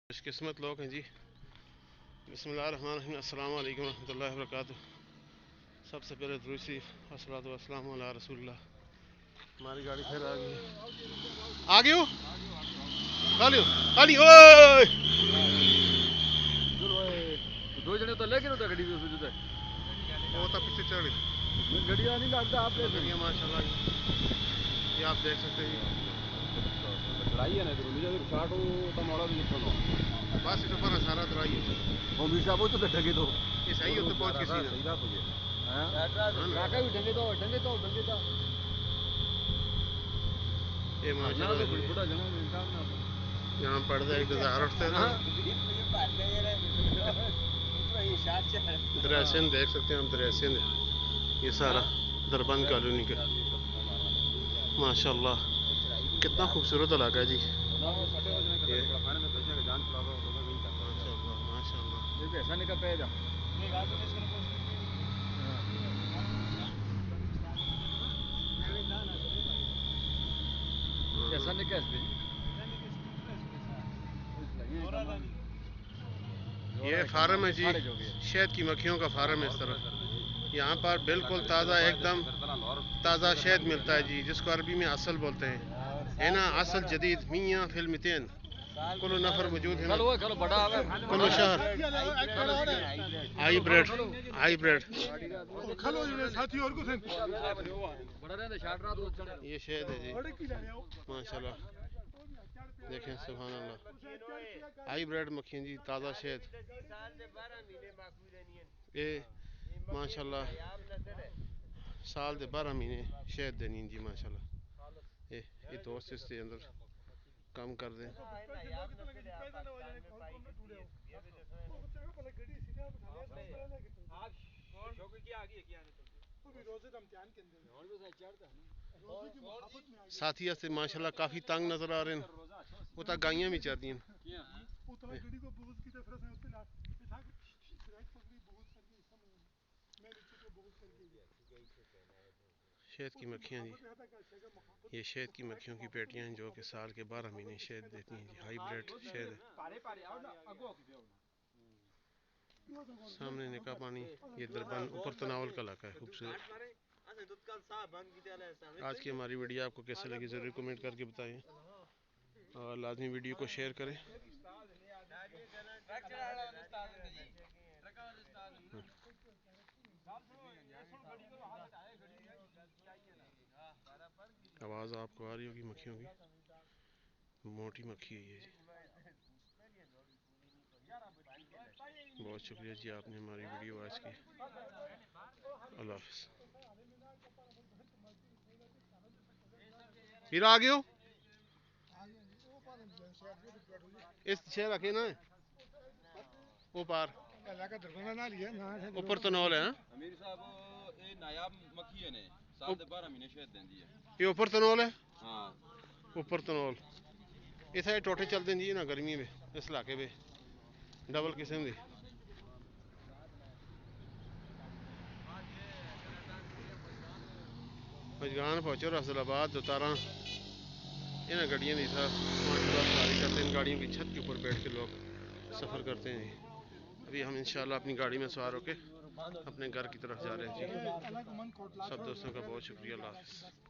खुशकिस्मत लोग हैं जी। बिस्मिल्लाहिर्रहमानिर्रहीम, अस्सलाम वालेकुम रहमतुल्लाहि व बरकातुहू। सबसे पहले दुरूद शरीफ, अस्सलातु वस्सलामु अला रसूलिल्लाह। हमारी गाड़ी फिर आ गई है। आ गई हो खाली खाली ओए दो जने तो लेके तो गड्डी में वो तो पीछे चढ़ गई गड्डियां नहीं लगता आप ले गड्डियाँ माशाल्लाह। ये आप देख सकते हैं। चढ़ाई है ना इधर मुझे स्टार्ट हो तो मोड़ा भी निकलो बस इस ऊपर सारा चढ़ाई है। वो मिर्जा वो तो ढंगे दो ये सही होते पहुंच किसी सही ने बात हो गई हां काका भी ढंगे दो ये माशाल्लाह तो बड़ा जना इंसान ना यहाँ पर्दा एक डिज़ायर उठते हैं ना। ड्रेसिंग देख सकते हैं हम, ड्रेसिंग ये सारा दरबंद कॉलोनी का माशाल्लाह कितना खूबसूरत इलाका है जी। माशाल्लाह ऐसा निकल पे जा ऐसा निकल पे ये फार्म है जी, शहद की मक्खियों का फार्म है। इस तरफ यहाँ पर बिल्कुल ताज़ा एकदम ताज़ा शहद मिलता है जी, जिसको अरबी में असल बोलते हैं। है ना, असल जदीद मियाँ फिल्मतेन कुल नफर मौजूद है ना, कुल शहर हाईब्रिड हाईब्रिड। ये शहद है जी माशाल्लाह, देखें सुभान अल्लाह। हाईब्रिड मक्खियाँ जी, ताज़ा शहद ये माशाल्लाह साल दे 12 महीने शहद देनी जी माशाल्लाह। ये दोस्त इसके अंदर काम कर दें। साथी से माशाल्लाह काफ़ी तंग नज़र आ रहे हैं। वो तक गायियाँ भी चलती हैं। शहद की मक्खियाँ जी, ये शहद की मक्खियों की पेटियाँ हैं जो कि साल के 12 महीने शहद देती हैं जी। हाईब्रिड शहद है। सामने निका पानी, ये दरबन ऊपर तनावल का इलाका है खूबसूरत। आज की हमारी वीडियो आपको कैसे लगी ज़रूर कमेंट करके बताएं और लाजमी वीडियो को शेयर करें। आवाज़ आपको आ रही होगी मक्खियों की, मोटी मक्खी है ये जी। बहुत शुक्रिया जी, आपने हमारी वीडियो वॉच की। अल्लाह हाफ़िज़। फिर आ गए हो इस शहर रखे ना वो पार ऊपर तनौल है। अमीर साहब ये नायाब मक्खी है ने साल दे 12 महीने शहद देंदी है। ये ऊपर तनौल है। हां ऊपर तनौल इतना टोटे चलते हैं जी ना गर्मी में इस इलाके में डबल किस्म के। मजगान पहुँचो रसलाबाद दोतारा इन गाड़ियों की माशाल्लाह सवारी करते हैं। इन गाड़ियों की छत के ऊपर बैठ के लोग सफ़र करते हैं जी। अभी हम इंशाल्लाह अपनी गाड़ी में सवार होकर अपने घर की तरफ जा रहे हैं जी। सब दोस्तों का बहुत शुक्रिया। अल्लाह हाफ़िज़।